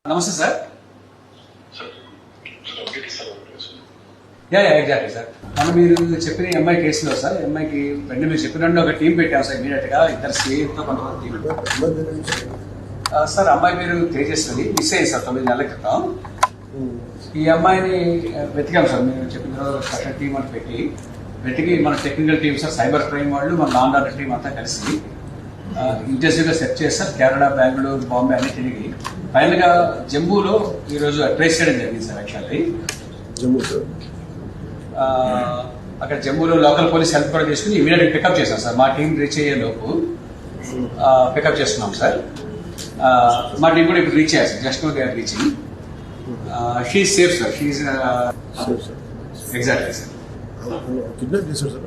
నమస్తే sir. Exactly sir. మనం మీరు చెప్పిన ఎంఐ కేసులో సార్, ఎంఐకి వెంటనే మీరు చెప్పినట్టు ఒక టీం పెట్టాం సార్. ఇమీడియట్ గా ఇద్దరు సిఐతో కొంతమంది టీం. సార్ అమ్మాయి మీరు తేజస్వి మిస్ అయ్యింది సార్ 9 నెలల క్రితం. ఈ అమ్మాయిని వెతికాం సార్. మీరు చెప్పిన స్పెషల్ టీం అని వెతికి మన technical team sir, cyber crime వాళ్ళు, మన లా అండ్ ఆర్డర్ టీం అంతా కలిసి ఇంటెన్సివ్గా సెర్చ్ చేస్తారు. కేరళ, బెంగళూరు, బాంబే అన్ని తిరిగి ఫైనల్ గా జమ్మూలో ఈరోజు ట్రేస్ చేయడం జరిగింది సార్. యాక్చువల్లీ జమ్మూ సార్, అక్కడ జమ్మూలో లోకల్ పోలీస్ హెల్ప్ కూడా చేసుకుని ఇమీడియట్ పికప్ చేశాం సార్. మా టీం రీచ్ అయ్యే లోపు పికప్ చేస్తున్నాం సార్. మా టీం కూడా ఇప్పుడు రీచ్ అయ్యారు sir. Just they are reaching. She safe sir. She exactly sir. Kidnap చేశారు సార్.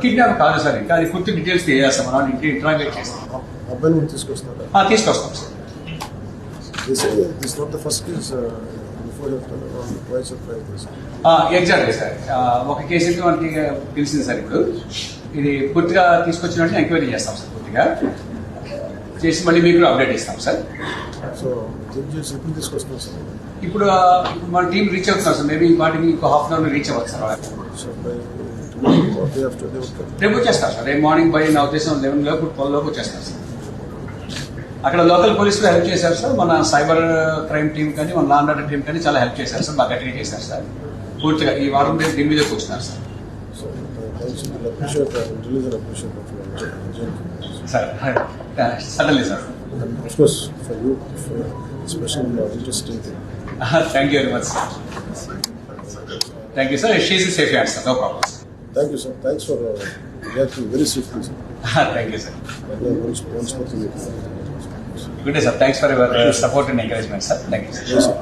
కిడ్నాప్ కాదు సార్, ఇంకా అది పూర్తి డీటెయిల్స్ తెలియజేస్తాం. మనం ఇంట్రాగేట్ చేస్తాం. అబ్బాయిని కూడా తీసుకొస్తారా? తీసుకొస్తాం sir. This not the first case. Before you have done twice or thrice. Exactly sir. ఒక కేసు అయితే మనకి తెలిసింది సార్. ఇప్పుడు ఇది పూర్తిగా తీసుకొచ్చినట్టు ఎంక్వైరీ చేస్తాం సార్. పూర్తిగా చేసి మళ్ళీ మీకు అప్డేట్ ఇస్తాం సార్. సో ఎప్పుడు తీసుకొస్తాం సార్? ఇప్పుడు మన టీం రీచ్ అవుతున్నాం సార్. మేబీ వాటికి ఇంకో హాఫ్ అన్ అవర్ రీచ్ అవ్వచ్చు సార్. రేపు వచ్చేస్తారు సార్. రేపు మార్నింగ్ బై నా ఉద్దేశం 11 లోపు 12 లోపు వచ్చేస్తారు సార్. అక్కడ లోకల్ పోలీసులు హెల్ప్ చేశారు సార్. మన సైబర్ క్రైమ్ టీం కానీ, మన లా అండ్ ఆర్డర్ టీం కానీ చాలా హెల్ప్ చేశారు సార్. బాగా గట్టిగా చేశారు సార్. పూర్తిగా ఈ వారం దీని మీద కూర్చున్నారు sir. Suddenly sir. Thank you very much sir. Thank you sir. She safe hands sir. No problem sir. Thank you, sir. Thanks for reacting very swiftly, sir. Thank you, sir. Once more to you. Good day, sir. Thanks for your support and encouragement, sir. Thank you, sir. Yes, sir.